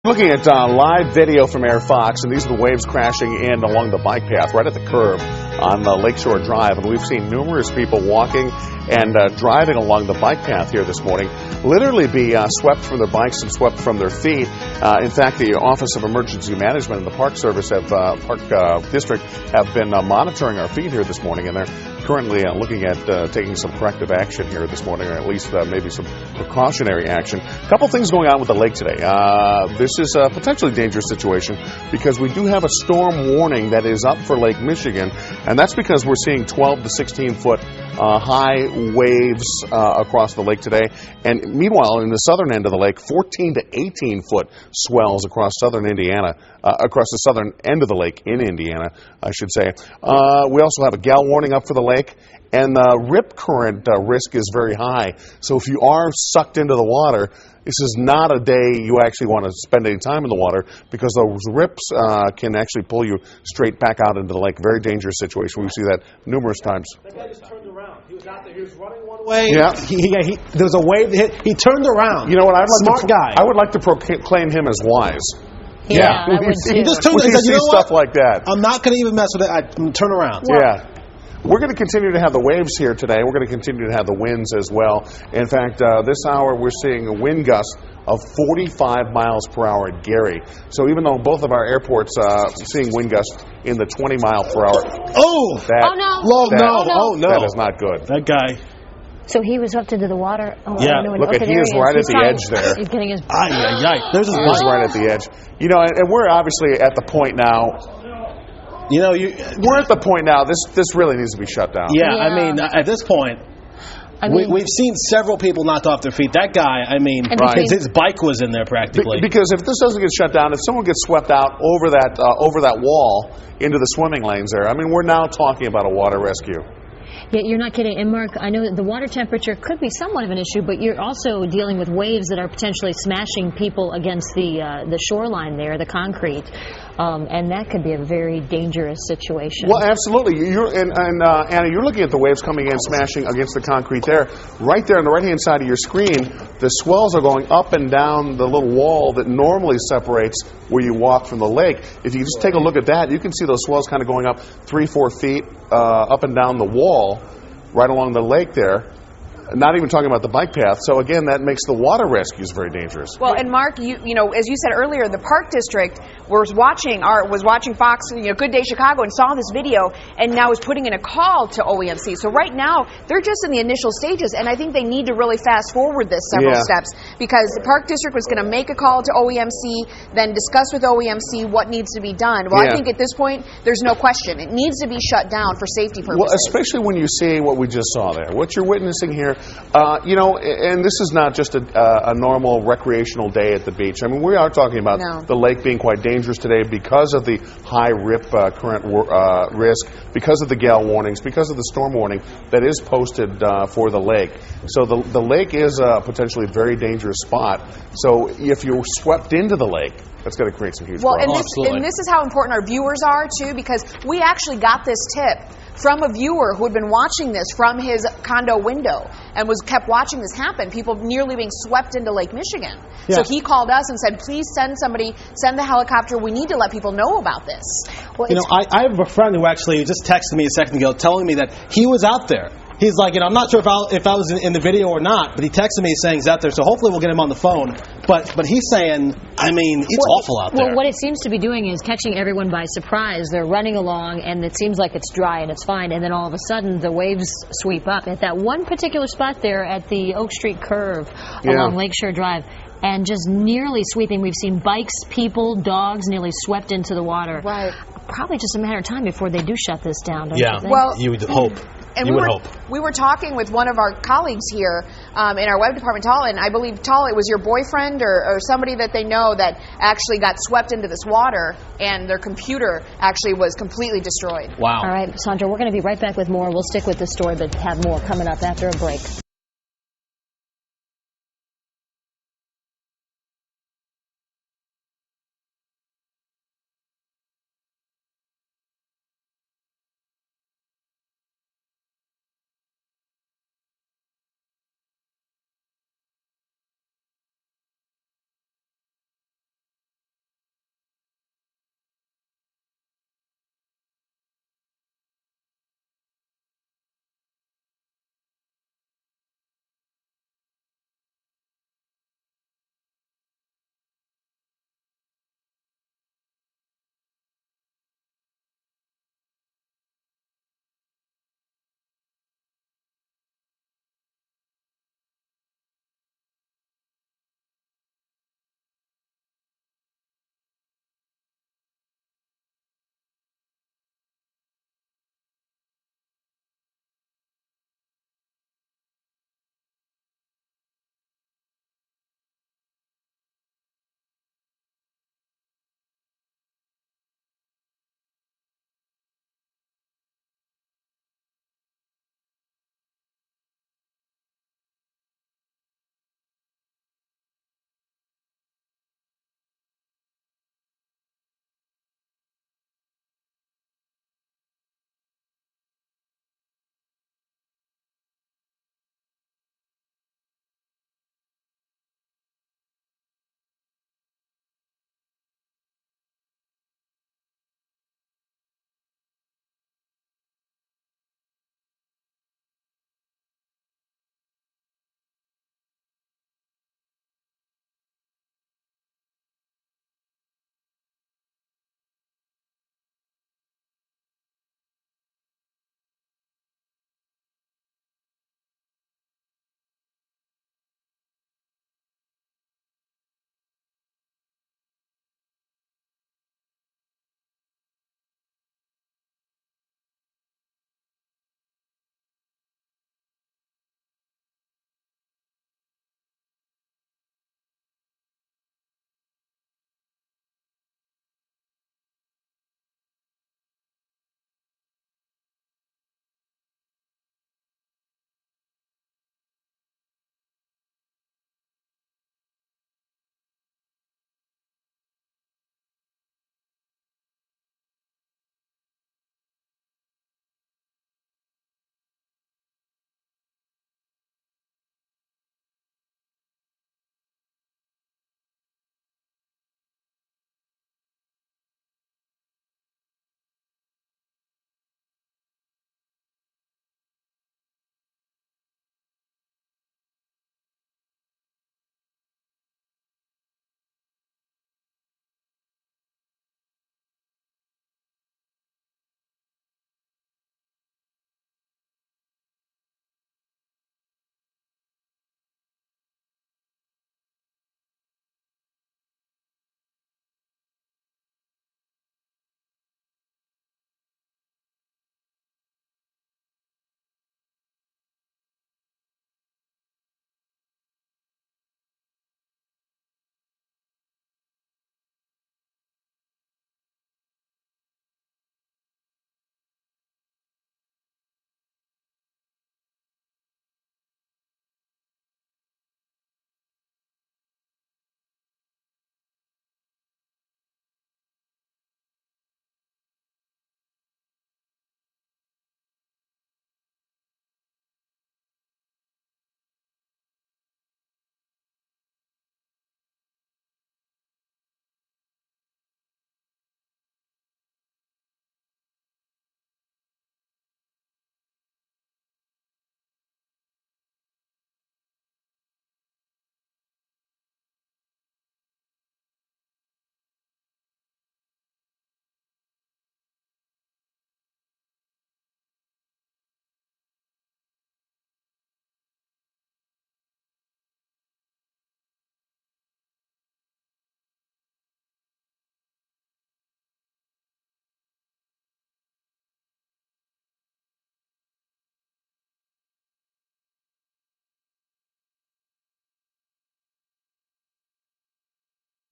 Looking at live video from Air Fox, and these are the waves crashing in along the bike path right at the curb on Lakeshore Drive. And we've seen numerous people walking and driving along the bike path here this morning literally be swept from their bikes and swept from their feet. In fact, the Office of Emergency Management and the Park Service Park District have been monitoring our feed here this morning, and they're currently looking at taking some corrective action here this morning, or at least maybe some precautionary action. A couple things going on with the lake today. This is a potentially dangerous situation because we do have a storm warning that is up for Lake Michigan, and that's because we're seeing 12 to 16 foot high waves across the lake today. And meanwhile, in the southern end of the lake, 14 to 18 foot swells across southern Indiana, across the southern end of the lake in Indiana, I should say. We also have a gale warning up for the lake, and the rip current risk is very high. So if you are sucked into the water, this is not a day you actually want to spend any time in the water, because those rips can actually pull you straight back out into the lake. Very dangerous situation. We see that numerous times. That guy just turned around. He was out there. He was running one way. Yeah. There was a wave that hit. He turned around. You know what? Smart guy. I would like to proclaim him as wise. Yeah, I would too. He just turned when and you said, see you know stuff what? like that. I'm not going to even mess with it. I'm going to turn around. Yeah. We're going to continue to have the waves here today. We're going to continue to have the winds as well. In fact, this hour we're seeing a wind gust of 45 miles per hour at Gary. So even though both of our airports seeing wind gusts in the 20 mile per hour. Oh! No. That is not good. That guy. So he was hooked into the water. Oh, Yeah. Look at, he is right at the edge there. He's getting his. There's his He is right at the edge. You know, and we're obviously at the point now. You know, we're at the point now. This really needs to be shut down. Yeah, I mean, at this point, we've seen several people knocked off their feet. That guy, I mean, his bike was in there practically. Because if this doesn't get shut down, if someone gets swept out over that wall into the swimming lanes there, I mean, we're now talking about a water rescue. Yeah, you're not kidding. And Mark, I know that the water temperature could be somewhat of an issue, but you're also dealing with waves that are potentially smashing people against the shoreline there, the concrete, and that could be a very dangerous situation. Well, absolutely. Anna, you're looking at the waves coming in, smashing against the concrete there. Right there on the right-hand side of your screen, the swells are going up and down the little wall that normally separates where you walk from the lake. If you just take a look at that, you can see those swells kind of going up 3-4 feet up and down the wall right along the lake there. Not even talking about the bike path. So again, that makes the water rescues very dangerous. Well, and Mark, you know, as you said earlier, the Park District was watching Fox, Good Day Chicago, and saw this video, and now is putting in a call to OEMC. So right now, they're just in the initial stages, and I think they need to really fast forward this several steps, because the Park District was going to make a call to OEMC, then discuss with OEMC what needs to be done. Well, I think at this point, there's no question. It needs to be shut down for safety purposes. Well, especially when you see what we just saw there. What you're witnessing here, and this is not just a normal recreational day at the beach. I mean, we are talking about the lake being quite dangerous today because of the high rip current risk, because of the gale warnings, because of the storm warning that is posted for the lake. So the lake is a potentially very dangerous spot. So if you're swept into the lake, that's going to create some huge problems. And this is how important our viewers are, too, because we actually got this tip from a viewer who had been watching this from his condo window and kept watching this happen, people nearly being swept into Lake Michigan. Yeah. So he called us and said, please send the helicopter. We need to let people know about this. Well, I have a friend who actually just texted me a second ago telling me that he was out there. He's like, I'm not sure if I was in the video or not, but he texted me saying he's out there, so hopefully we'll get him on the phone. But he's saying, I mean, it's awful out there. Well, what it seems to be doing is catching everyone by surprise. They're running along, and it seems like it's dry and it's fine, and then all of a sudden the waves sweep up. At that one particular spot there at the Oak Street curve along Lakeshore Drive, and just nearly sweeping. We've seen bikes, people, dogs nearly swept into the water. Right. Probably just a matter of time before they do shut this down, don't you think? Well, you would hope. And we were talking with one of our colleagues here in our web department, Tala, and I believe, Tala, it was your boyfriend or somebody that they know that actually got swept into this water, and their computer actually was completely destroyed. Wow. All right, Sandra, we're going to be right back with more. We'll stick with this story, but have more coming up after a break.